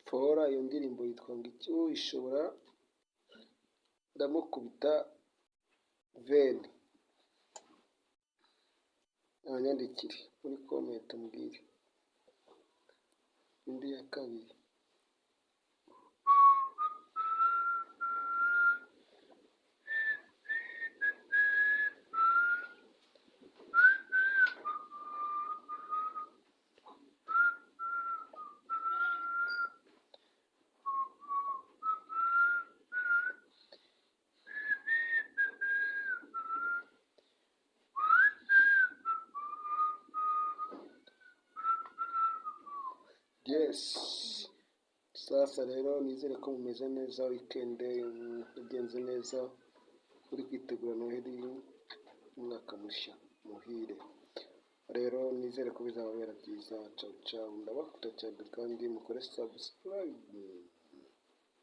Fora iyo ndirimbo yitwa ngo iki? Ishobora ndamukubita veni, abanyandikire muri comment mbwire. Indi ya kabiri yes. Sasa rero nizere ko mumeze neza, weekend yagenze neza, uri kwitegura Noheli, umwaka mushya muhire. Rero nizere ko bizababera byiza. Ciao ciao, ndabakunda cyane kandi mukore subscribe.